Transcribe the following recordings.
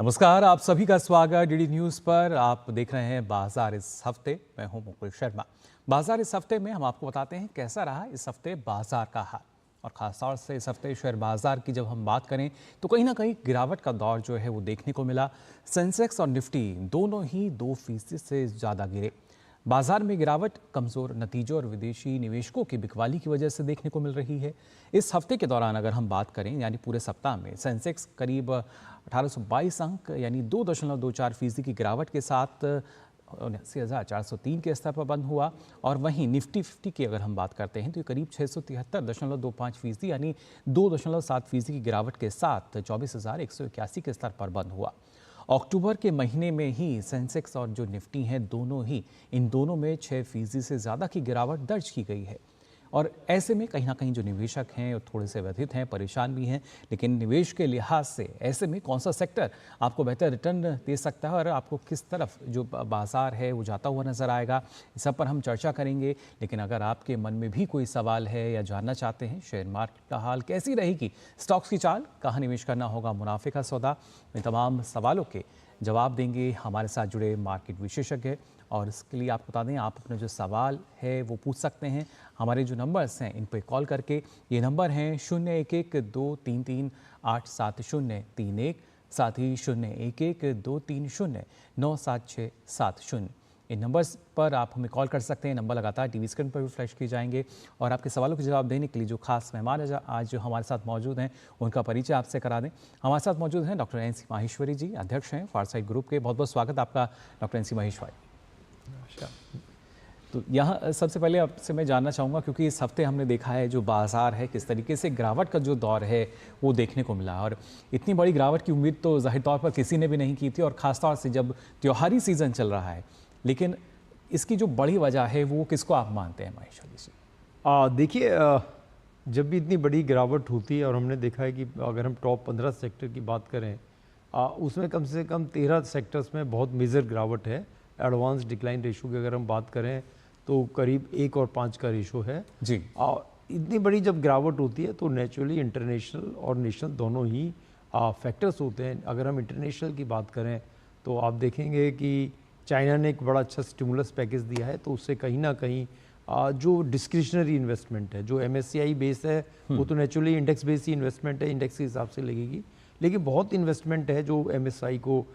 नमस्कार, आप सभी का स्वागत डीडी न्यूज़ पर। आप देख रहे हैं बाजार इस हफ्ते। मैं हूं मुकुल शर्मा। बाजार इस हफ्ते में हम आपको बताते हैं कैसा रहा इस हफ्ते बाजार का हाल, और खासतौर से इस हफ्ते शेयर बाजार की जब हम बात करें तो कहीं ना कहीं गिरावट का दौर जो है वो देखने को मिला। सेंसेक्स और निफ्टी दोनों ही 2% से ज़्यादा गिरे। बाजार में गिरावट कमज़ोर नतीजों और विदेशी निवेशकों की बिकवाली की वजह से देखने को मिल रही है। इस हफ्ते के दौरान अगर हम बात करें यानी पूरे सप्ताह में सेंसेक्स करीब 1822 अंक यानी 2.24% की गिरावट के साथ 79,403 के स्तर पर बंद हुआ। और वहीं निफ्टी 50 की अगर हम बात करते हैं तो ये करीब 673.25% यानी 2.7% की गिरावट के साथ 24,181 के स्तर पर बंद हुआ। अक्टूबर के महीने में ही सेंसेक्स और जो निफ्टी हैं इन दोनों में 6% से ज़्यादा की गिरावट दर्ज की गई है। और ऐसे में कहीं ना कहीं जो निवेशक हैं वो थोड़े से व्यथित हैं, परेशान भी हैं। लेकिन निवेश के लिहाज से ऐसे में कौन सा सेक्टर आपको बेहतर रिटर्न दे सकता है और आपको किस तरफ जो बाजार है वो जाता हुआ नज़र आएगा, इस सब पर हम चर्चा करेंगे। लेकिन अगर आपके मन में भी कोई सवाल है या जानना चाहते हैं शेयर मार्केट का हाल कैसी रहेगी, स्टॉक्स की चाल, कहाँ निवेश करना होगा मुनाफे का सौदा, इन तमाम सवालों के जवाब देंगे हमारे साथ जुड़े मार्केट विशेषज्ञ। और इसके लिए आपको बता दें, आप अपने जो सवाल है वो पूछ सकते हैं हमारे जो नंबर्स हैं इन पर कॉल करके। ये नंबर हैं 011233873031, साथ ही 0112309767 इन नंबर्स पर आप हमें कॉल कर सकते हैं। नंबर लगातार टीवी स्क्रीन पर भी फ्लैश किए जाएंगे। और आपके सवालों के जवाब देने के लिए जो खास मेहमान आज जो हमारे साथ मौजूद हैं उनका परिचय आपसे करा दें। हमारे साथ मौजूद हैं डॉक्टर एनसी माहेश्वरी जी, अध्यक्ष हैं फारसाइट ग्रुप के। बहुत बहुत स्वागत आपका डॉक्टर एनसी माहेश्वरी। तो यहाँ सबसे पहले आपसे मैं जानना चाहूँगा, क्योंकि इस हफ्ते हमने देखा है जो बाजार है किस तरीके से गिरावट का जो दौर है वो देखने को मिला, और इतनी बड़ी गिरावट की उम्मीद तो जाहिर तौर पर किसी ने भी नहीं की थी, और ख़ासतौर से जब त्योहारी सीज़न चल रहा है। लेकिन इसकी जो बड़ी वजह है वो किसको आप मानते हैं माहेश्वरी जी? देखिए, जब भी इतनी बड़ी गिरावट होती है, और हमने देखा है कि अगर हम टॉप 15 सेक्टर की बात करें उसमें कम से कम 13 सेक्टर्स में बहुत मेजर गिरावट है। एडवांस डिक्लाइन रेशो की अगर हम बात करें तो करीब 1 और 5 का रेशो है जी। इतनी बड़ी जब गिरावट होती है तो नेचुरली इंटरनेशनल और नेशनल दोनों ही फैक्टर्स होते हैं। अगर हम इंटरनेशनल की बात करें तो आप देखेंगे कि चाइना ने एक बड़ा अच्छा स्टिमुलस पैकेज दिया है, तो उससे कहीं ना कहीं जो डिस्क्रिशनरी इन्वेस्टमेंट है, जो MSCI बेस है, वो तो नेचुरली इंडेक्स बेस ही इन्वेस्टमेंट है, इंडेक्स के हिसाब से लगेगी। लेकिन बहुत इन्वेस्टमेंट है जो MSCI को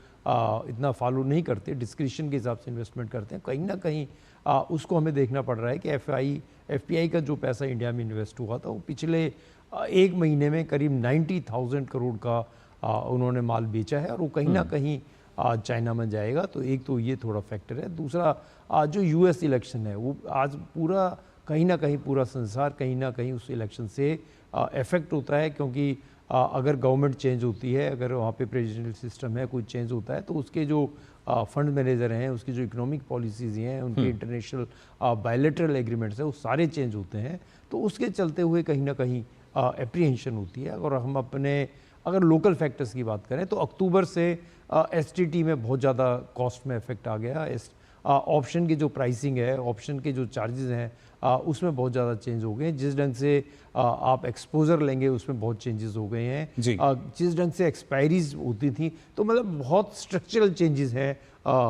इतना फॉलो नहीं करते, डिस्क्रिशन के हिसाब से इन्वेस्टमेंट करते हैं। कहीं ना कहीं उसको हमें देखना पड़ रहा है कि FPI का जो पैसा इंडिया में इन्वेस्ट हुआ था वो पिछले 1 महीने में करीब 90,000 करोड़ का उन्होंने माल बेचा है, और वो कहीं ना कहीं चाइना में जाएगा। तो एक तो ये थोड़ा फैक्टर है। दूसरा जो US इलेक्शन है वो आज पूरा कहीं ना कहीं पूरा संसार कहीं ना कहीं उस इलेक्शन से इफेक्ट होता है, क्योंकि अगर गवर्नमेंट चेंज होती है, अगर वहाँ पे प्रेसिडेंशियल सिस्टम है, कोई चेंज होता है, तो उसके जो फंड मैनेजर हैं, उसकी जो इकोनॉमिक पॉलिसीज़ हैं, उनके इंटरनेशनल बायलैटरल एग्रीमेंट्स हैं, वो सारे चेंज होते हैं। तो उसके चलते हुए कहीं ना कहीं एप्रीहेंशन होती है। और हम अगर लोकल फैक्टर्स की बात करें तो अक्टूबर से STT में बहुत ज़्यादा कॉस्ट में इफेक्ट आ गया। ऑप्शन की जो प्राइसिंग है, ऑप्शन के जो चार्जेस हैं उसमें बहुत ज़्यादा चेंज हो गए। जिस ढंग से आप एक्सपोजर लेंगे उसमें बहुत चेंजेस हो गए हैं। जिस ढंग से एक्सपायरीज होती थी, तो मतलब बहुत स्ट्रक्चरल चेंजेस हैं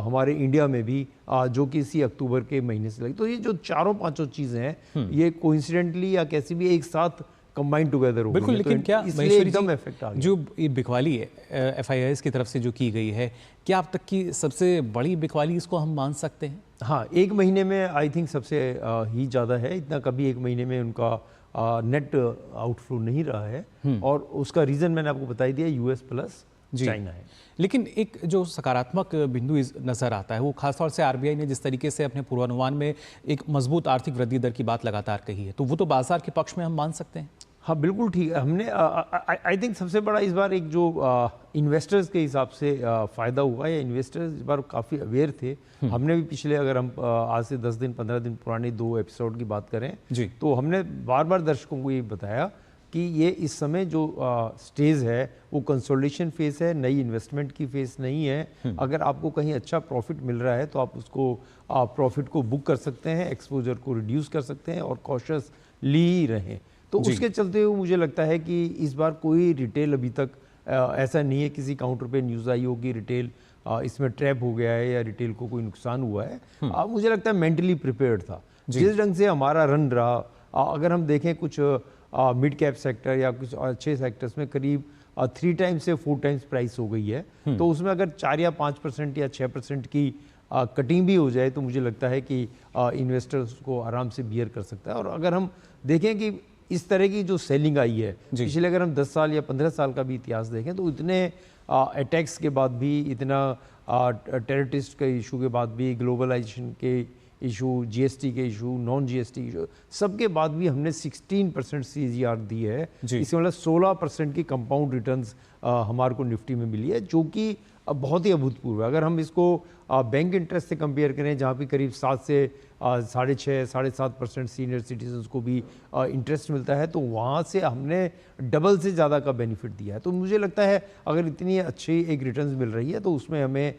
हमारे इंडिया में भी जो कि इसी अक्टूबर के महीने से लगी। तो ये जो चारों पांचों चीज़ें हैं ये कोइंसिडेंटली या कैसी भी एक साथ कंबाइन टुगेदर हो बिल्कुल। लेकिन तो क्या एकदम इफेक्ट आ गया। जो ये बिकवाली है FIIs की तरफ से जो की गई है, क्या अब तक की सबसे बड़ी बिकवाली इसको हम मान सकते हैं? हाँ, 1 महीने में आई थिंक सबसे ही ज़्यादा है। इतना कभी 1 महीने में उनका नेट आउटफ्लो नहीं रहा है, और उसका रीज़न मैंने आपको बता दिया, US प्लस चाइना है। लेकिन एक जो सकारात्मक बिंदु नज़र आता है वो खासतौर से RBI ने जिस तरीके से अपने पूर्वानुमान में एक मजबूत आर्थिक वृद्धि दर की बात लगातार कही है, तो वो तो बाजार के पक्ष में हम मान सकते हैं। हाँ, बिल्कुल ठीक है। हमने आई थिंक सबसे बड़ा इस बार एक जो इन्वेस्टर्स के हिसाब से फ़ायदा हुआ, या इन्वेस्टर्स इस बार काफ़ी अवेयर थे। हमने भी पिछले, अगर हम आज से 10 दिन 15 दिन पुराने 2 एपिसोड की बात करें तो हमने बार बार दर्शकों को ये बताया कि ये इस समय जो स्टेज है वो कंसोलिडेशन फेज है, नई इन्वेस्टमेंट की फेज नहीं है। अगर आपको कहीं अच्छा प्रॉफिट मिल रहा है तो आप उसको प्रॉफिट को बुक कर सकते हैं, एक्सपोजर को रिड्यूस कर सकते हैं, और कॉशियस ली रहें। तो उसके चलते हुए मुझे लगता है कि इस बार कोई रिटेल अभी तक ऐसा नहीं है किसी काउंटर पे न्यूज़ आई हो कि रिटेल इसमें ट्रैप हो गया है या रिटेल को कोई नुकसान हुआ है। मुझे लगता है मेंटली प्रिपेयर्ड था जिस ढंग से हमारा रन रहा। अगर हम देखें कुछ मिड कैप सेक्टर या कुछ अच्छे सेक्टर्स में करीब 3 टाइम्स से 4 टाइम्स प्राइस हो गई है, तो उसमें अगर 4 या 5% या 6% की कटिंग भी हो जाए तो मुझे लगता है कि इन्वेस्टर्स को आराम से बियर कर सकता है। और अगर हम देखें कि इस तरह की जो सेलिंग आई है पिछले, अगर हम 10 साल या 15 साल का भी इतिहास देखें तो इतने अटैक्स के बाद भी, इतना टेररिस्ट के इशू के बाद भी, ग्लोबलाइजेशन के इशू, जीएसटी के इशू, नॉन जीएसटी इशू, सबके बाद भी हमने 16% सीजीआर दी है। इसके मतलब 16% की कंपाउंड रिटर्न्स हमारे को निफ्टी में मिली है, जो कि बहुत ही अभूतपूर्व है। अगर हम इसको बैंक इंटरेस्ट से कंपेयर करें, जहाँ पे करीब 7 से 6.5 7.5% सीनियर सिटीजन्स को भी इंटरेस्ट मिलता है, तो वहाँ से हमने डबल से ज़्यादा का बेनिफिट दिया है। तो मुझे लगता है अगर इतनी अच्छी एक रिटर्न्स मिल रही है तो उसमें हमें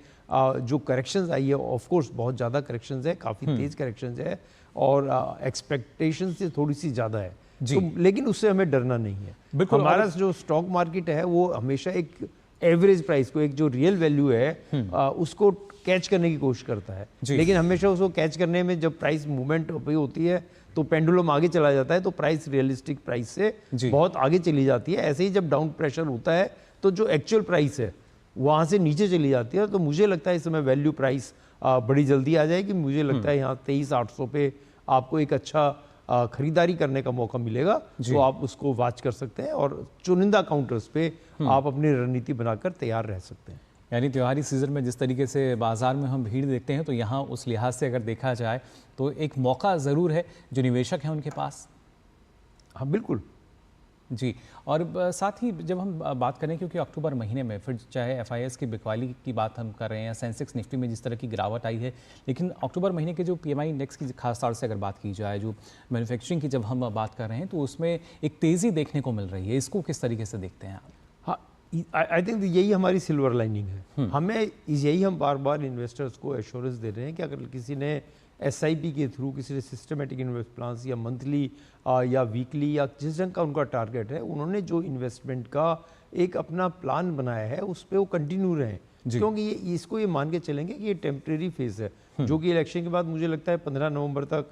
जो करेक्शंस आई है, ऑफ कोर्स बहुत ज़्यादा करेक्शंस है, काफ़ी तेज़ करेक्शंस है और एक्सपेक्टेशन से थोड़ी सी ज़्यादा है तो, लेकिन उससे हमें डरना नहीं है। हमारा जो स्टॉक मार्केट है वो हमेशा एक एवरेज प्राइस को, एक जो रियल वैल्यू है उसको कैच करने की कोशिश करता है, लेकिन हमेशा उसको कैच करने में जब प्राइस मूवमेंट होती है तो पेंडुलम आगे चला जाता है, तो प्राइस रियलिस्टिक प्राइस से बहुत आगे चली जाती है। ऐसे ही जब डाउन प्रेशर होता है तो जो एक्चुअल प्राइस है वहाँ से नीचे चली जाती है। तो मुझे लगता है इस समय वैल्यू प्राइस बड़ी जल्दी आ जाएगी। मुझे लगता है यहाँ 23,800 पे आपको एक अच्छा खरीदारी करने का मौका मिलेगा, तो आप उसको वॉच कर सकते हैं और चुनिंदा काउंटर्स पे आप अपनी रणनीति बनाकर तैयार रह सकते हैं। यानी त्योहारी सीज़न में जिस तरीके से बाज़ार में हम भीड़ देखते हैं, तो यहाँ उस लिहाज से अगर देखा जाए तो एक मौका ज़रूर है जो निवेशक हैं उनके पास। हाँ बिल्कुल जी। और साथ ही जब हम बात करें, क्योंकि अक्टूबर महीने में फिर चाहे एफआईएस की बिकवाली की बात हम कर रहे हैं या सेंसेक्स निफ्टी में जिस तरह की गिरावट आई है, लेकिन अक्टूबर महीने के जो पीएमआई इंडेक्स की खास तौर से अगर बात की जाए, जो मैन्युफैक्चरिंग की जब हम बात कर रहे हैं, तो उसमें एक तेज़ी देखने को मिल रही है। इसको किस तरीके से देखते हैं आप? हाँ, आई थिंक यही हमारी सिल्वर लाइनिंग है। हमें यही हम बार बार इन्वेस्टर्स को एश्योरेंस दे रहे हैं कि अगर किसी ने एसआईपी के थ्रू, किसी ने सिस्टमेटिक इन्वेस्ट प्लान्स या मंथली या वीकली या जिस रंग का उनका टारगेट है, उन्होंने जो इन्वेस्टमेंट का एक अपना प्लान बनाया है उस पर वो कंटिन्यू रहें, क्योंकि इसको ये मान के चलेंगे कि ये टेम्प्रेरी फेज है, जो कि इलेक्शन के बाद मुझे लगता है 15 नवंबर तक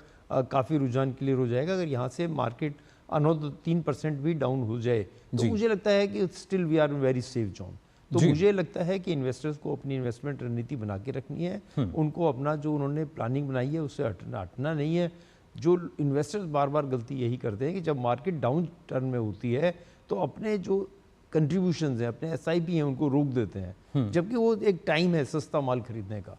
काफ़ी रुझान क्लियर हो जाएगा। अगर यहाँ से मार्केट अनोद 3% भी डाउन हो जाए तो मुझे लगता है कि still we are very safe zone. तो मुझे लगता है कि इन्वेस्टर्स को अपनी इन्वेस्टमेंट रणनीति बना के रखनी है, उनको अपना जो उन्होंने प्लानिंग बनाई है उससे हटना नहीं है। जो इन्वेस्टर्स बार बार गलती यही करते हैं कि जब मार्केट डाउन टर्न में होती है तो अपने जो कंट्रीब्यूशंस हैं, अपने एसआईपी हैं, उनको रोक देते हैं, जबकि वो एक टाइम है सस्ता माल खरीदने का।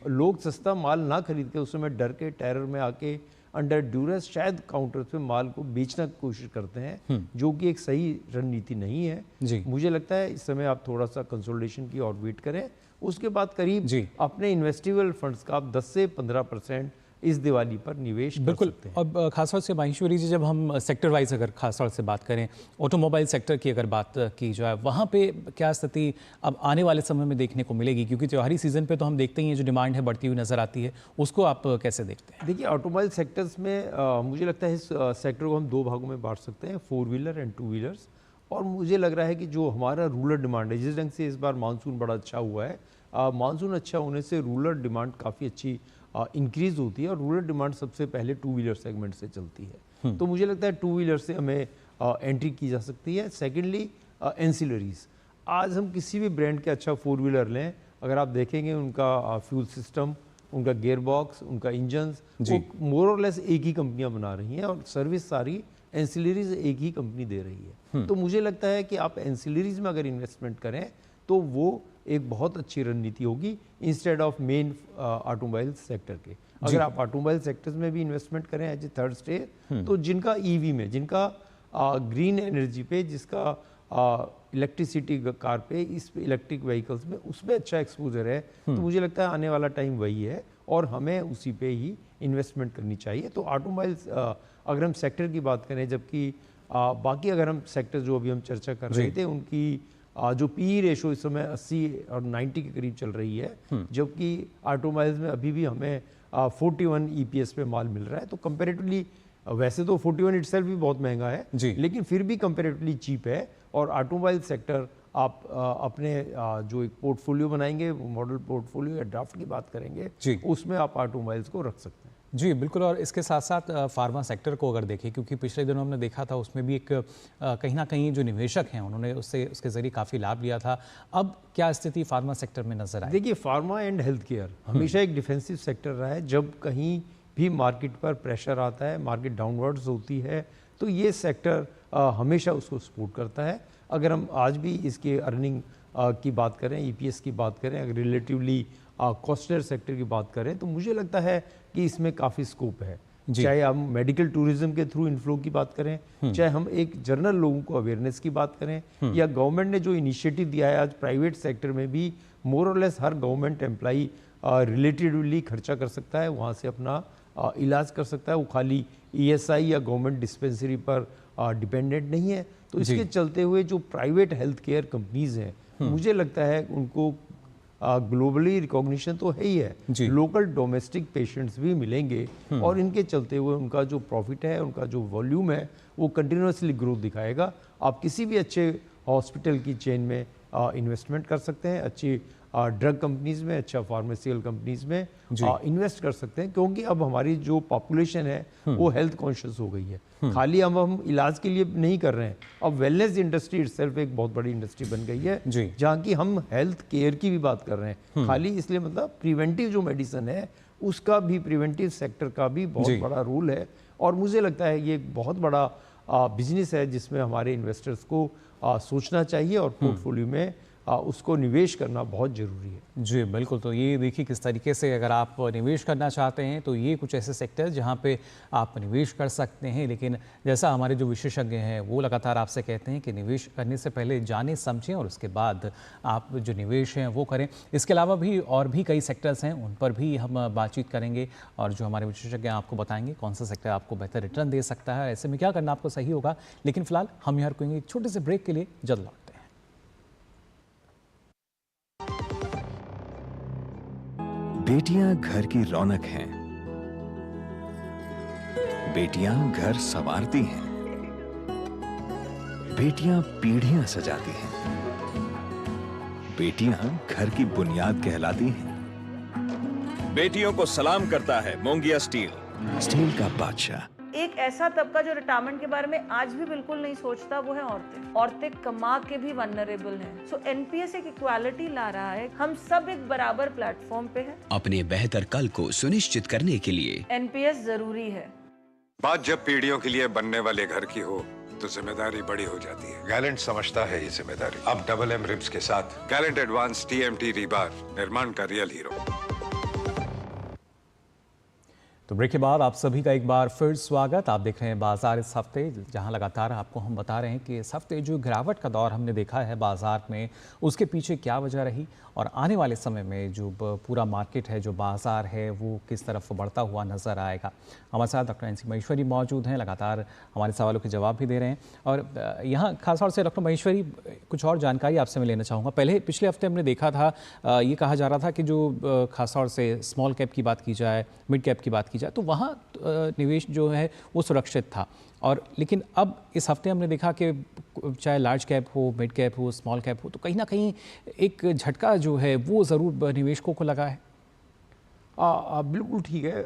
लोग सस्ता माल ना खरीद के उस समय डर के, टेरर में आके, अंडर ड्यूरेस शायद काउंटर पे माल को बेचने की कोशिश करते हैं, जो कि एक सही रणनीति नहीं है। मुझे लगता है इस समय आप थोड़ा सा कंसोलिडेशन की और वेट करें, उसके बाद करीब अपने इन्वेस्टेबल फंड्स का आप 10 से 15% इस दिवाली पर निवेश कर सकते हैं। अब खासतौर से माहेश्वरी जी, जब हम सेक्टर वाइज अगर खासतौर से बात करें, ऑटोमोबाइल सेक्टर की अगर बात की जाए, वहाँ पे क्या स्थिति अब आने वाले समय में देखने को मिलेगी? क्योंकि त्योहारी सीजन पे तो हम देखते ही हैं जो डिमांड है बढ़ती हुई नजर आती है, उसको आप कैसे देखते हैं? देखिए, ऑटोमोबाइल सेक्टर्स में मुझे लगता है इस सेक्टर को हम 2 भागों में बांट सकते हैं, 4 व्हीलर एंड 2 व्हीलर्स। और मुझे लग रहा है कि जो हमारा रूरल डिमांड है, जिस ढंग से इस बार मानसून बड़ा अच्छा हुआ है, मानसून अच्छा होने से रूरल डिमांड काफ़ी अच्छी इंक्रीज होती है और रूरल डिमांड सबसे पहले 2 व्हीलर सेगमेंट से चलती है। तो मुझे लगता है 2 व्हीलर से हमें एंट्री की जा सकती है। सेकेंडली एंसिलरीज, आज हम किसी भी ब्रांड के अच्छा 4 व्हीलर लें, अगर आप देखेंगे उनका फ्यूल सिस्टम, उनका गियर बॉक्स, उनका इंजन्स, वो मोर और लेस एक ही कंपनियां बना रही हैं और सर्विस सारी एंसिलरीज एक ही कंपनी दे रही है। तो मुझे लगता है कि आप एंसिलरीज में अगर इन्वेस्टमेंट करें तो वो एक बहुत अच्छी रणनीति होगी instead of main automobile sector के। अगर आप ऑटोमोबाइल सेक्टर्स में भी इन्वेस्टमेंट करें एज ए थर्ड स्टेज, तो जिनका ईवी में, जिनका ग्रीन एनर्जी पे, जिसका इलेक्ट्रिसिटी कार पे, इस इलेक्ट्रिक व्हीकल्स में, उसमें अच्छा एक्सपोजर है, तो मुझे लगता है आने वाला टाइम वही है और हमें उसी पे ही इन्वेस्टमेंट करनी चाहिए। तो ऑटोमोबाइल्स अगर हम सेक्टर की बात करें, जबकि बाकी अगर हम सेक्टर जो अभी हम चर्चा कर रहे थे उनकी जो पी रेशो इस समय 80 और 90 के करीब चल रही है, जबकि ऑटोमोबाइल्स में अभी भी हमें 41 EPS पे माल मिल रहा है। तो कंपेरेटिवली, वैसे तो 41 इटसेल्फ भी बहुत महंगा है, लेकिन फिर भी कंपेरेटिवली चीप है और ऑटोमोबाइल सेक्टर आप अपने जो एक पोर्टफोलियो बनाएंगे, मॉडल पोर्टफोलियो या ड्राफ्ट की बात करेंगे, उसमें आप ऑटोमोबाइल्स को रख सकते हैं। जी बिल्कुल। और इसके साथ साथ फार्मा सेक्टर को अगर देखें, क्योंकि पिछले दिनों हमने देखा था उसमें भी एक कहीं ना कहीं जो निवेशक हैं उन्होंने उसके ज़रिए काफ़ी लाभ लिया था। अब क्या स्थिति फार्मा सेक्टर में नजर आई? देखिए, फार्मा एंड हेल्थ केयर हमेशा एक डिफेंसिव सेक्टर रहा है। जब कहीं भी मार्केट पर प्रेशर आता है, मार्केट डाउनवर्ड्स होती है, तो ये सेक्टर हमेशा उसको सपोर्ट करता है। अगर हम आज भी इसके अर्निंग की बात करें, ईपीएस की बात करें, अगर रिलेटिवली कॉस्टलियर सेक्टर की बात करें, तो मुझे लगता है कि इसमें काफ़ी स्कोप है। चाहे हम मेडिकल टूरिज्म के थ्रू इनफ्लो की बात करें, चाहे हम एक जनरल लोगों को अवेयरनेस की बात करें, या गवर्नमेंट ने जो इनिशिएटिव दिया है, आज प्राइवेट सेक्टर में भी मोर और लेस हर गवर्नमेंट एम्प्लॉई रिलेटिवली खर्चा कर सकता है, वहाँ से अपना इलाज कर सकता है। वो खाली ईएसआई या गवर्नमेंट डिस्पेंसरी पर डिपेंडेंट नहीं है। तो इसके चलते हुए जो प्राइवेट हेल्थ केयर कंपनीज हैं, मुझे लगता है उनको ग्लोबली रिकॉग्निशन तो है ही है, लोकल डोमेस्टिक पेशेंट्स भी मिलेंगे, और इनके चलते हुए उनका जो प्रॉफिट है, उनका जो वॉल्यूम है, वो कंटिन्यूसली ग्रोथ दिखाएगा। आप किसी भी अच्छे हॉस्पिटल की चेन में इन्वेस्टमेंट कर सकते हैं, अच्छी ड्रग कंपनीज में, अच्छा फार्मास्यूटिकल कंपनीज में इन्वेस्ट कर सकते हैं, क्योंकि अब हमारी जो पॉपुलेशन है वो हेल्थ कॉन्शियस हो गई है। खाली हम इलाज के लिए नहीं कर रहे हैं, अब वेलनेस इंडस्ट्री इटसेल्फ एक बहुत बड़ी इंडस्ट्री बन गई है, जहाँ की हम हेल्थ केयर की भी बात कर रहे हैं। खाली इसलिए मतलब प्रिवेंटिव जो मेडिसिन है उसका भी, प्रिवेंटिव सेक्टर का भी बहुत बड़ा रोल है। और मुझे लगता है ये एक बहुत बड़ा बिजनेस है जिसमें हमारे इन्वेस्टर्स को सोचना चाहिए, और पोर्टफोलियो में उसको निवेश करना बहुत ज़रूरी है। जी बिल्कुल। तो ये देखिए किस तरीके से अगर आप निवेश करना चाहते हैं तो ये कुछ ऐसे सेक्टर जहाँ पे आप निवेश कर सकते हैं। लेकिन जैसा हमारे जो विशेषज्ञ हैं वो लगातार आपसे कहते हैं कि निवेश करने से पहले जाने समझें और उसके बाद आप जो निवेश हैं वो करें। इसके अलावा भी और भी कई सेक्टर्स हैं, उन पर भी हम बातचीत करेंगे और जो हमारे विशेषज्ञ आपको बताएंगे कौन सा सेक्टर आपको बेहतर रिटर्न दे सकता है, ऐसे में क्या करना आपको सही होगा। लेकिन फिलहाल हम यहाँ रुकेंगे एक छोटे से ब्रेक के लिए, जल्द लौटते हैं। बेटियां घर की रौनक हैं। बेटियां घर संवारती हैं। बेटियां पीढ़ियां सजाती हैं। बेटियां घर की बुनियाद कहलाती हैं। बेटियों को सलाम करता है मोंगिया स्टील, स्टील का बादशाह। एक ऐसा तबका जो रिटायरमेंट के बारे में आज भी बिल्कुल नहीं सोचता, वो है औरतें। औरतें कमा के भी वनरेबल हैं। सो एनपीएस एक इक्वालिटी ला रहा है, हम सब एक बराबर प्लेटफॉर्म पे हैं। अपने बेहतर कल को सुनिश्चित करने के लिए एनपीएस जरूरी है। बात जब पीढ़ियों के लिए बनने वाले घर की हो तो जिम्मेदारी बड़ी हो जाती है। गैलेंट समझता है ये जिम्मेदारी। अब डबल एम रिब्स के साथ गैलेंट एडवांस टीएमटी रीबार, निर्माण का रियल हीरो। तो ब्रेक के बाद आप सभी का एक बार फिर स्वागत। आप देख रहे हैं बाजार इस हफ्ते, जहां लगातार आपको हम बता रहे हैं कि इस हफ्ते जो गिरावट का दौर हमने देखा है बाजार में, उसके पीछे क्या वजह रही और आने वाले समय में जो पूरा मार्केट है, जो बाजार है, वो किस तरफ बढ़ता हुआ नजर आएगा। हमारे साथ डॉक्टर एनसी महेश्वरी मौजूद हैं, लगातार हमारे सवालों के जवाब भी दे रहे हैं। और यहाँ खासतौर से डॉक्टर महेश्वरी, कुछ और जानकारी आपसे मैं लेना चाहूँगा। पिछले हफ्ते हमने देखा था, ये कहा जा रहा था कि जो खासतौर से स्मॉल कैप की बात की जाए, मिड कैप की बात की जाए, तो वहाँ निवेश जो है वो सुरक्षित था। और लेकिन अब इस हफ्ते हमने देखा कि चाहे लार्ज कैप हो, मिड कैप हो, स्मॉल कैप हो, तो कहीं ना कहीं एक झटका जो है वो ज़रूर निवेशकों को लगा है। बिल्कुल ठीक है।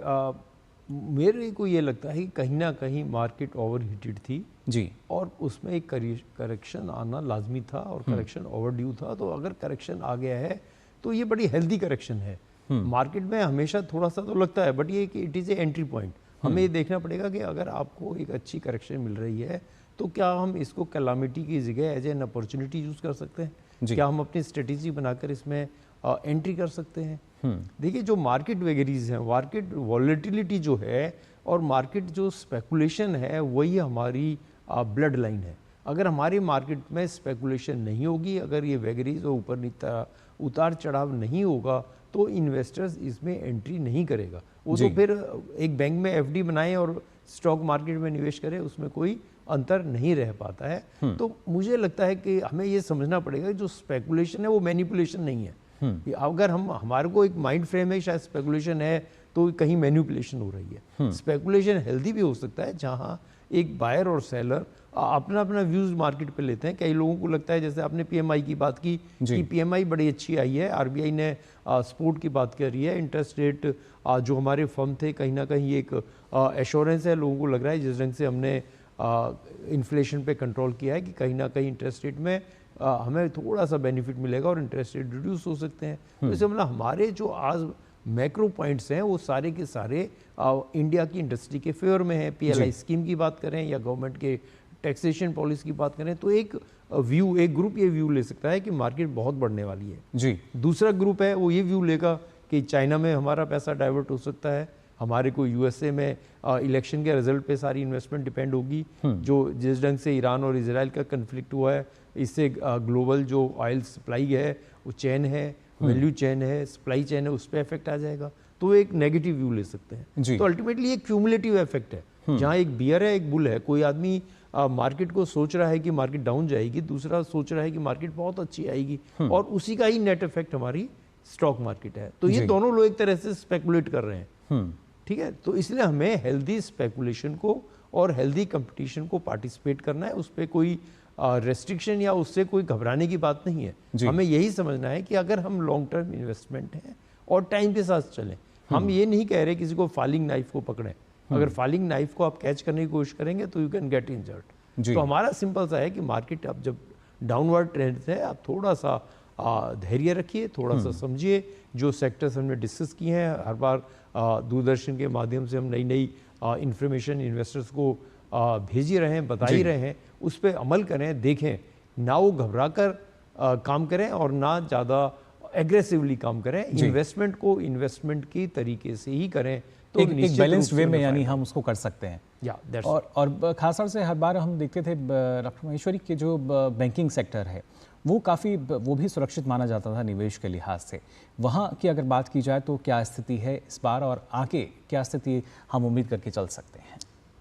मेरे को ये लगता है कि कहीं ना कहीं मार्केट ओवर हीटेड थी जी, और उसमें एक करेक्शन आना लाजमी था, और करेक्शन ओवर ड्यू था। तो अगर करेक्शन आ गया है तो ये बड़ी हेल्दी करेक्शन है। मार्केट में हमेशा थोड़ा सा तो लगता है, बट ये कि it is a entry point. हमें ये देखना पड़ेगा कि अगर आपको एक अच्छी करेक्शन मिल रही है तो क्या हम इसको कैलामिटी की जगह एज एन अपॉर्चुनिटी यूज़ कर सकते हैं, क्या हम अपनी स्ट्रेटेजी बनाकर इसमें एंट्री कर सकते हैं। देखिए, जो मार्केट वेगरीज हैं, मार्केट वॉलेटिलिटी जो है और मार्केट जो स्पेकुलेशन है, वही हमारी ब्लड लाइन है। अगर हमारी मार्केट में स्पेकुलेशन नहीं होगी, अगर ये वेगरीज और ऊपर नीचे उतार चढ़ाव नहीं होगा, तो इन्वेस्टर्स इसमें एंट्री नहीं करेगा। वो तो फिर एक बैंक में एफडी बनाए और स्टॉक मार्केट में निवेश करें, उसमें कोई अंतर नहीं रह पाता है। तो मुझे लगता है कि हमें ये समझना पड़ेगा कि जो स्पेकुलेशन है वो मैनिपुलेशन नहीं है। अगर हमारे को एक माइंड फ्रेम है शायद स्पेकुलेशन है, तो कहीं मैनिपुलेशन हो रही है। स्पेकुलेशन हेल्दी भी हो सकता है, जहां एक बायर और सेलर अपना अपना व्यूज मार्केट पे लेते हैं। कई लोगों को लगता है, जैसे आपने पीएमआई की बात की कि पीएमआई बड़ी अच्छी आई है, आरबीआई ने सपोर्ट की बात करी है, इंटरेस्ट रेट जो हमारे फर्म थे कहीं ना कहीं एक एश्योरेंस है, लोगों को लग रहा है जिस ढंग से हमने इन्फ्लेशन पे कंट्रोल किया है कि कहीं ना कहीं इंटरेस्ट रेट में हमें थोड़ा सा बेनिफिट मिलेगा और इंटरेस्ट रेट रिड्यूस हो सकते हैं। तो इससे मतलब हमारे जो आज मैक्रो पॉइंट्स हैं वो सारे के सारे इंडिया की इंडस्ट्री के फेवर में है। पीएलआई स्कीम की बात करें या गवर्नमेंट के टैक्सेशन पॉलिसी की बात करें, तो एक ग्रुप ये व्यू ले सकता है कि मार्केट बहुत बढ़ने वाली है जी। दूसरा ग्रुप है वो ये व्यू लेगा कि चाइना में हमारा पैसा डाइवर्ट हो सकता है, हमारे को यूएसए में इलेक्शन के रिजल्ट पे सारी इन्वेस्टमेंट डिपेंड होगी। जो जिस ढंग से ईरान और इजराइल का कन्फ्लिक्ट हुआ है, इससे ग्लोबल जो ऑयल सप्लाई है, वो चेन है, वैल्यू चेन है, सप्लाई चेन है, उस पर इफेक्ट आ जाएगा। तो एक नेगेटिव व्यू ले सकते हैं। तो अल्टीमेटली एक क्यूमुलेटिव इफेक्ट है, जहाँ एक बियर है एक बुल है। कोई आदमी मार्केट को सोच रहा है कि मार्केट डाउन जाएगी, दूसरा सोच रहा है कि मार्केट बहुत अच्छी आएगी, और उसी का ही नेट इफेक्ट हमारी स्टॉक मार्केट है। तो ये दोनों लोग एक तरह से स्पेकुलेट कर रहे हैं, ठीक है। तो इसलिए हमें हेल्दी स्पेकुलेशन को और हेल्दी कंपटीशन को पार्टिसिपेट करना है, उस पर कोई रेस्ट्रिक्शन या उससे कोई घबराने की बात नहीं है। हमें यही समझना है कि अगर हम लॉन्ग टर्म इन्वेस्टमेंट है और टाइम के साथ चलें, हम ये नहीं कह रहे किसी को फॉलिंग नाइफ को पकड़ें। अगर फॉलिंग नाइफ को आप कैच करने की कोशिश करेंगे तो यू कैन गेट इंजर्ड। तो हमारा सिंपल सा है कि मार्केट अब जब डाउनवर्ड ट्रेंड है, आप थोड़ा सा धैर्य रखिए, थोड़ा सा समझिए। जो सेक्टर्स हमने डिस्कस किए हैं, हर बार दूरदर्शन के माध्यम से हम नई नई इंफॉर्मेशन इन्वेस्टर्स को भेज ही रहे हैं, बता ही रहे हैं, उस पर अमल करें, देखें, ना वो घबरा कर काम करें और ना ज़्यादा एग्रेसिवली काम करें। इन्वेस्टमेंट को इन्वेस्टमेंट की तरीके से ही करें, तो एक बैलेंस्ड वे में यानी हम उसको कर सकते हैं। और खास तौर से हर बार हम देखते थे डॉक्टर महेश्वरी के जो बैंकिंग सेक्टर है वो भी सुरक्षित माना जाता था निवेश के लिहाज से। वहाँ की अगर बात की जाए तो क्या स्थिति है इस बार, और आगे क्या स्थिति हम उम्मीद करके चल सकते हैं?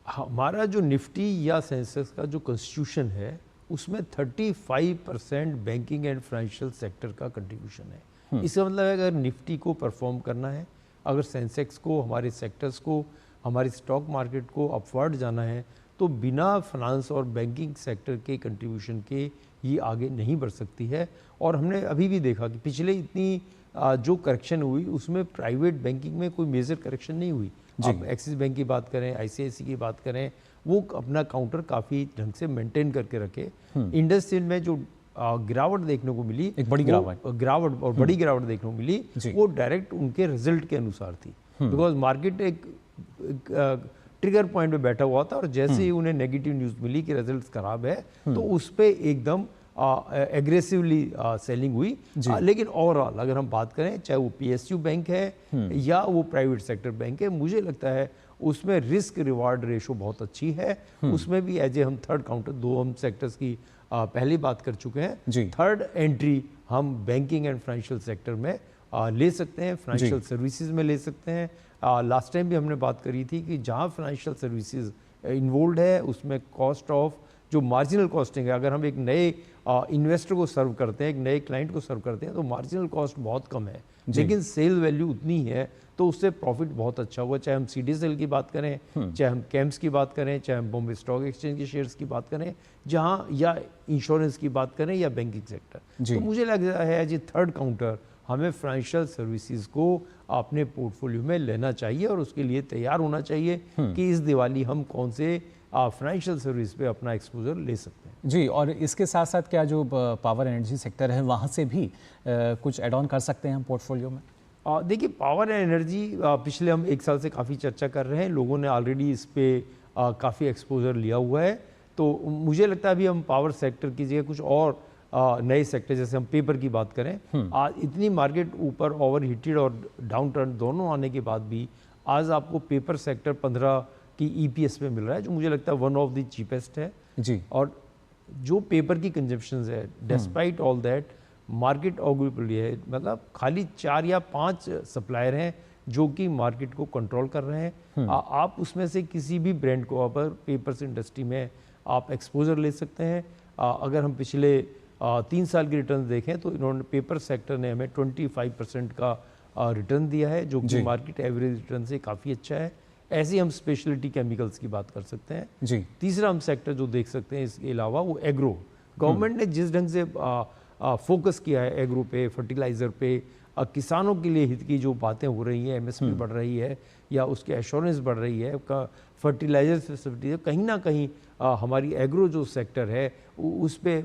हमारा जो निफ्टी या सेंसेक्स का जो कॉन्स्टिट्यूशन है, उसमें 35% बैंकिंग एंड फाइनेंशियल सेक्टर का कंट्रीब्यूशन है। इसका मतलब है अगर निफ्टी को परफॉर्म करना है, अगर सेंसेक्स को, हमारे सेक्टर्स को, हमारी स्टॉक मार्केट को अपवर्ड जाना है, तो बिना फाइनेंस और बैंकिंग सेक्टर के कंट्रीब्यूशन के ये आगे नहीं बढ़ सकती है। और हमने अभी भी देखा कि पिछले इतनी जो करेक्शन हुई उसमें प्राइवेट बैंकिंग में कोई मेजर करेक्शन नहीं हुई। आप एक्सिस बैंक की बात करें, आईसीआईसी की बात करें, वो अपना काउंटर काफ़ी ढंग से मेंटेन करके रखे। इंडस्ट्रियल में जो गिरावट देखने को मिली, एक बड़ी गिरावट और बड़ी गिरावट देखने को मिली, वो डायरेक्ट उनके रिजल्ट के अनुसार थी। बिकॉज मार्केट एक ट्रिगर पॉइंट पे बैठा हुआ था, और जैसे ही उन्हें नेगेटिव न्यूज़ मिली कि रिजल्ट्स खराब है, तो उस पर एकदम एग्रेसिवली सेलिंग हुई। लेकिन ओवरऑल अगर हम बात करें, चाहे वो पीएसयू बैंक है या वो प्राइवेट सेक्टर बैंक है, मुझे लगता है उसमें रिस्क रिवार्ड रेशो बहुत अच्छी है। उसमें भी एज ए हम थर्ड काउंटर, दो हम सेक्टर्स की पहली बात कर चुके हैं, थर्ड एंट्री हम बैंकिंग एंड फाइनेंशियल सेक्टर में ले सकते हैं, फाइनेंशियल सर्विसेज में ले सकते हैं। लास्ट टाइम भी हमने बात करी थी कि जहाँ फाइनेंशियल सर्विसेज इन्वॉल्व है, उसमें कॉस्ट ऑफ जो मार्जिनल कॉस्टिंग है, अगर हम एक नए इन्वेस्टर को सर्व करते हैं, एक नए क्लाइंट को सर्व करते हैं, तो मार्जिनल कॉस्ट बहुत कम है, लेकिन सेल वैल्यू उतनी है, तो उससे प्रॉफिट बहुत अच्छा हुआ। चाहे हम सीडीएसएल की बात करें, चाहे हम कैम्प्स की बात करें, चाहे हम बॉम्बे स्टॉक एक्सचेंज के शेयर्स की बात करें, जहां या इंश्योरेंस की बात करें या बैंकिंग सेक्टर, तो मुझे लग रहा है एज ए थर्ड काउंटर हमें फाइनेंशियल सर्विसेज को अपने पोर्टफोलियो में लेना चाहिए, और उसके लिए तैयार होना चाहिए कि इस दिवाली हम कौन से फाइनेंशियल सर्विस पे अपना एक्सपोजर ले सकते हैं। जी, और इसके साथ साथ क्या जो पावर एनर्जी सेक्टर है वहाँ से भी कुछ एड ऑन कर सकते हैं हम पोर्टफोलियो में? देखिए, पावर एनर्जी पिछले हम एक साल से काफ़ी चर्चा कर रहे हैं, लोगों ने ऑलरेडी इस पर काफ़ी एक्सपोजर लिया हुआ है। तो मुझे लगता है अभी हम पावर सेक्टर की जगह कुछ और नए सेक्टर, जैसे हम पेपर की बात करें, इतनी मार्केट ऊपर ओवर हीटेड और डाउन टर्न दोनों आने के बाद भी आज आपको पेपर सेक्टर 15 की ईपीएस पे मिल रहा है, जो मुझे लगता है वन ऑफ द चीपेस्ट है जी। और जो पेपर की कंजप्शन है, डिस्पाइट ऑल दैट, मार्केट ऑगुलपली है, मतलब खाली 4 या 5 सप्लायर हैं जो कि मार्केट को कंट्रोल कर रहे हैं। आप उसमें से किसी भी ब्रांड को अगर पेपर्स इंडस्ट्री में आप एक्सपोजर ले सकते हैं। अगर हम पिछले 3 साल की रिटर्न देखें तो इन्होंने, पेपर सेक्टर ने हमें 25% का रिटर्न दिया है, जो जी। कि मार्केट एवरेज रिटर्न से काफ़ी अच्छा है। ऐसे ही हम स्पेशलिटी केमिकल्स की बात कर सकते हैं। जी। तीसरा हम सेक्टर जो देख सकते हैं इसके अलावा वो एग्रो। गवर्नमेंट ने जिस ढंग से फोकस किया है एग्रो पे, फर्टिलाइज़र पे, किसानों के लिए हित की जो बातें हो रही हैं, एमएसपी बढ़ रही है या उसकी एश्योरेंस बढ़ रही है, फर्टिलाइजर से सब्सिडी, कहीं ना कहीं हमारी एग्रो जो सेक्टर है उस पे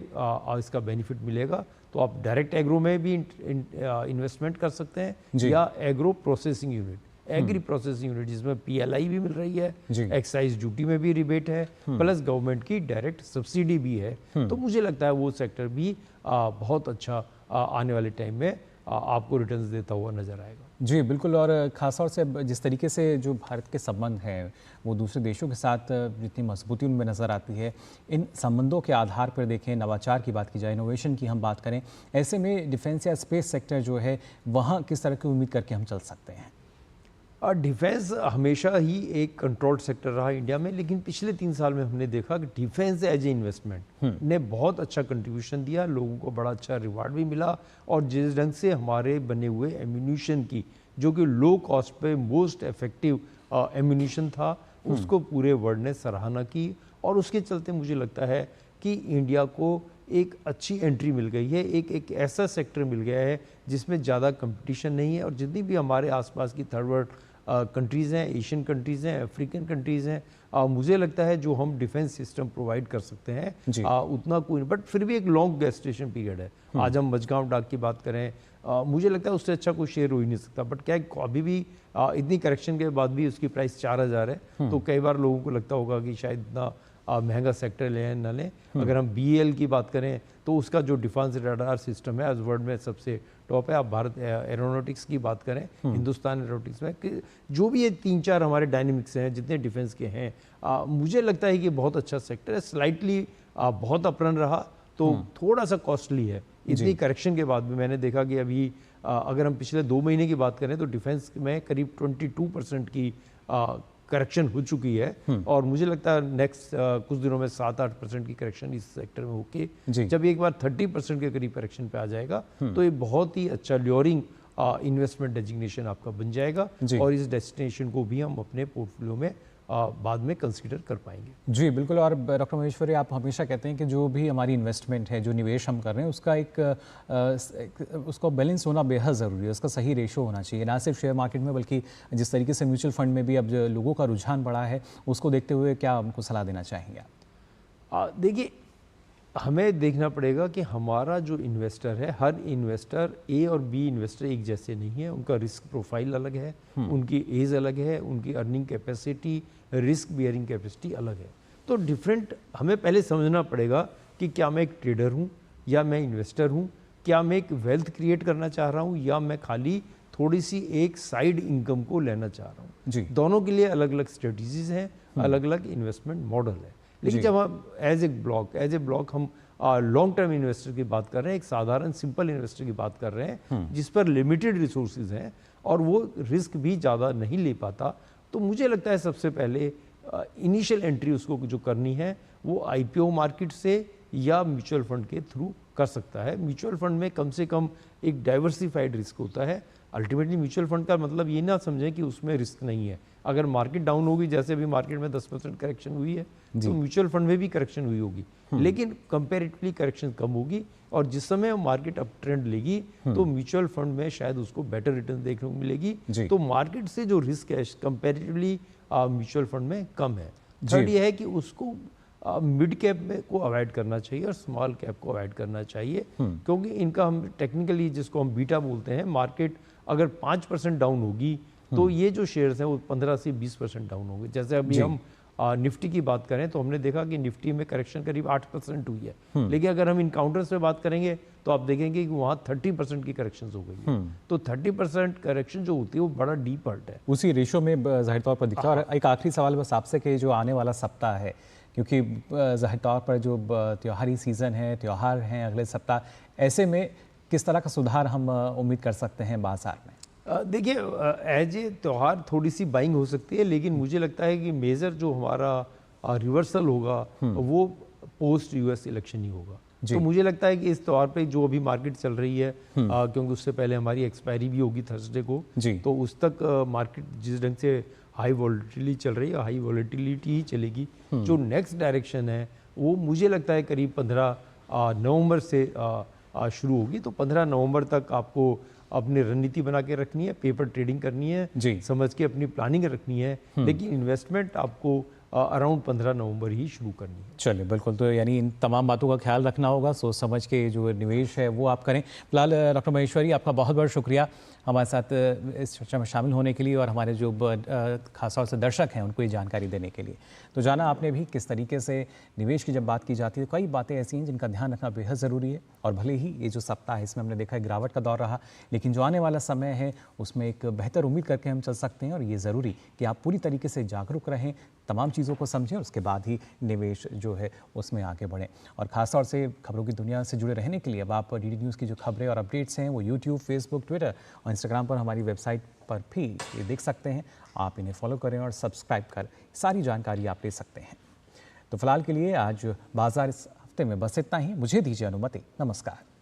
इसका बेनिफिट मिलेगा। तो आप डायरेक्ट एग्रो में भी इन्वेस्टमेंट कर सकते हैं या agro processing unit, agri processing unit, जिसमें पीएलआई भी मिल रही है, एक्साइज ड्यूटी में भी रिबेट है, प्लस गवर्नमेंट की डायरेक्ट सब्सिडी भी है। तो मुझे लगता है वो सेक्टर भी बहुत अच्छा आने वाले टाइम में आपको रिटर्न्स देता हुआ नजर आएगा। जी बिल्कुल, और ख़ासतौर से जिस तरीके से जो भारत के संबंध हैं वो दूसरे देशों के साथ जितनी मजबूती उनमें नज़र आती है, इन संबंधों के आधार पर देखें, नवाचार की बात की जाए, इनोवेशन की हम बात करें, ऐसे में डिफेंस या स्पेस सेक्टर जो है वहाँ किस तरह की उम्मीद करके हम चल सकते हैं? डिफेंस हमेशा ही एक कंट्रोल्ड सेक्टर रहा इंडिया में, लेकिन पिछले 3 साल में हमने देखा कि डिफेंस एज ए इन्वेस्टमेंट ने बहुत अच्छा कंट्रीब्यूशन दिया, लोगों को बड़ा अच्छा रिवार्ड भी मिला। और जिस ढंग से हमारे बने हुए एम्यूनिशन की, जो कि लो कॉस्ट पे मोस्ट इफेक्टिव एम्यूनिशन था, उसको पूरे वर्ल्ड ने सराहना की। और उसके चलते मुझे लगता है कि इंडिया को एक अच्छी एंट्री मिल गई है, एक ऐसा सेक्टर मिल गया है जिसमें ज़्यादा कंपटीशन नहीं है। और जितनी भी हमारे आसपास की थर्ड वर्ल्ड कंट्रीज़ हैं, एशियन कंट्रीज़ हैं, अफ्रीकन कंट्रीज़ हैं, मुझे लगता है जो हम डिफेंस सिस्टम प्रोवाइड कर सकते हैं उतना कोई, बट फिर भी एक लॉन्ग गेस्टेशन पीरियड है। आज हम मझगांव डाक की बात करें, मुझे लगता है उससे अच्छा कोई शेयर हो ही नहीं सकता। बट क्या अभी भी इतनी करेक्शन के बाद भी उसकी प्राइस 4000 है, तो कई बार लोगों को लगता होगा कि शायद इतना महंगा सेक्टर लें ना लें। अगर हम BEL की बात करें तो उसका जो डिफेंस रडार सिस्टम है आज वर्ल्ड में सबसे टॉप है। आप भारत एरोनॉटिक्स की बात करें, हिंदुस्तान एरोनॉटिक्स में कि जो भी ये 3-4 हमारे डायनेमिक्स हैं जितने डिफेंस के हैं, मुझे लगता है कि बहुत अच्छा सेक्टर है। स्लाइटली बहुत अपरन रहा तो थोड़ा सा कॉस्टली है। इतनी करेक्शन के बाद भी मैंने देखा कि अभी अगर हम पिछले 2 महीने की बात करें तो डिफेंस में करीब 22% की करेक्शन हो चुकी है। और मुझे लगता है नेक्स्ट कुछ दिनों में 7-8% की करेक्शन इस सेक्टर में होके जब एक बार 30% के करीब करेक्शन पे आ जाएगा तो ये बहुत ही अच्छा ल्योरिंग इन्वेस्टमेंट डेजिग्नेशन आपका बन जाएगा। और इस डेस्टिनेशन को भी हम अपने पोर्टफोलियो में बाद में कंसीडर कर पाएंगे। जी बिल्कुल, और डॉक्टर महेश्वरी, आप हमेशा कहते हैं कि जो भी हमारी इन्वेस्टमेंट है, जो निवेश हम कर रहे हैं, उसका उसका बैलेंस होना बेहद ज़रूरी है, उसका सही रेशो होना चाहिए, ना सिर्फ शेयर मार्केट में बल्कि जिस तरीके से म्यूचुअल फंड में भी अब जो लोगों का रुझान बढ़ा है, उसको देखते हुए क्या उनको सलाह देना चाहेंगे आप? देखिए, हमें देखना पड़ेगा कि हमारा जो इन्वेस्टर है, हर इन्वेस्टर A और B इन्वेस्टर एक जैसे नहीं है, उनका रिस्क प्रोफाइल अलग है, उनकी एज अलग है, उनकी earning capacity, risk bearing capacity अलग है। तो डिफरेंट हमें पहले समझना पड़ेगा कि क्या मैं एक ट्रेडर हूँ या मैं इन्वेस्टर हूँ, क्या मैं एक वेल्थ क्रिएट करना चाह रहा हूँ या मैं खाली थोड़ी सी एक साइड इनकम को लेना चाह रहा हूँ। दोनों के लिए अलग अलग स्ट्रेटजीज हैं, अलग अलग इन्वेस्टमेंट मॉडल है। लेकिन जब हम एज ए ब्लॉक हम लॉन्ग टर्म इन्वेस्टर की बात कर रहे हैं, एक साधारण सिंपल इन्वेस्टर की बात कर रहे हैं जिस पर लिमिटेड रिसोर्सेज हैं और वो रिस्क भी ज़्यादा नहीं ले पाता, तो मुझे लगता है सबसे पहले इनिशियल एंट्री उसको जो करनी है वो IPO मार्केट से या म्यूचुअल फंड के थ्रू कर सकता है। म्यूचुअल फंड में कम से कम एक डाइवर्सिफाइड रिस्क होता है। अल्टीमेटली म्यूचुअल फंड का मतलब ये ना समझें कि उसमें रिस्क नहीं है। अगर मार्केट डाउन होगी, जैसे अभी मार्केट में 10% करेक्शन हुई है, तो म्यूचुअल फंड में भी करेक्शन हुई होगी, लेकिन कंपैरेटिवली करेक्शन कम होगी। और जिस समय मार्केट अप ट्रेंड लेगी तो म्यूचुअल फंड में शायद उसको बेटर रिटर्न देखने को मिलेगी। तो मार्केट से जो रिस्क है कंपैरेटिवली म्यूचुअल फंड में कम है। थर्ड ये है कि उसको मिड कैप में को अवॉइड करना चाहिए और स्मॉल कैप को अवॉइड करना चाहिए, क्योंकि इनका हम टेक्निकली जिसको हम बीटा बोलते हैं, मार्केट अगर 5% डाउन होगी तो ये जो शेयर्स हैं वो 15 से 20% डाउन होंगे। जैसे अभी हम निफ्टी की बात करें तो हमने देखा कि निफ्टी में करेक्शन करीब 8% हुई है, लेकिन अगर हम इनकाउंटर्स पे बात करेंगे तो आप देखेंगे कि वहाँ 30% की करेक्शन हो गई है। तो 30% करेक्शन जो होती है वो बड़ा डीप हर्ट है, उसी रेशो में जाहिर तौर पर दिखता है। और एक आखिरी सवाल बस आपसे कि जो आने वाला सप्ताह है, क्योंकि जाहिर तौर पर जो त्योहारी सीज़न है, त्यौहार हैं अगले सप्ताह, ऐसे में किस तरह का सुधार हम उम्मीद कर सकते हैं बाजार में? देखिए, एज ए त्यौहार थोड़ी सी बाइंग हो सकती है, लेकिन मुझे लगता है कि मेजर जो हमारा रिवर्सल होगा वो पोस्ट US इलेक्शन ही होगा। तो मुझे लगता है कि इस तौर पे जो अभी मार्केट चल रही है, क्योंकि उससे पहले हमारी एक्सपायरी भी होगी थर्सडे को, तो उस तक मार्केट जिस ढंग से हाई वॉलेटिलिटी चल रही है, हाई वॉलेटिलिटी ही चलेगी। जो नेक्स्ट डायरेक्शन है वो मुझे लगता है करीब 15 नवंबर से शुरू होगी। तो 15 नवंबर तक आपको अपनी रणनीति बना के रखनी है, पेपर ट्रेडिंग करनी है, समझ के अपनी प्लानिंग रखनी है, लेकिन इन्वेस्टमेंट आपको अराउंड 15 नवंबर ही शुरू करनी है। चलिए, बिल्कुल। तो यानी इन तमाम बातों का ख्याल रखना होगा, सोच समझ के जो निवेश है वो आप करें। फिलहाल डॉक्टर महेश्वरी, आपका बहुत बहुत शुक्रिया हमारे साथ इस चर्चा में शामिल होने के लिए और हमारे जो खासतौर से दर्शक हैं उनको ये जानकारी देने के लिए। तो जाना आपने भी किस तरीके से निवेश की जब बात की जाती है कई बातें ऐसी हैं जिनका ध्यान रखना बेहद ज़रूरी है। और भले ही ये जो सप्ताह है इसमें हमने देखा है गिरावट का दौर रहा, लेकिन जो आने वाला समय है उसमें एक बेहतर उम्मीद करके हम चल सकते हैं। और ये ज़रूरी कि आप पूरी तरीके से जागरूक रहें, तमाम चीज़ों को समझें और उसके बाद ही निवेश जो है उसमें आगे बढ़ें। और ख़ासतौर से खबरों की दुनिया से जुड़े रहने के लिए अब आप डीडी न्यूज़ की जो खबरें और अपडेट्स हैं वो यूट्यूब, फेसबुक, ट्विटर और इंस्टाग्राम पर हमारी वेबसाइट पर भी ये देख सकते हैं। आप इन्हें फॉलो करें और सब्सक्राइब कर सारी जानकारी आप ले सकते हैं। तो फिलहाल के लिए आज बाजार इस हफ्ते में बस इतना ही। मुझे दीजिए अनुमति। नमस्कार।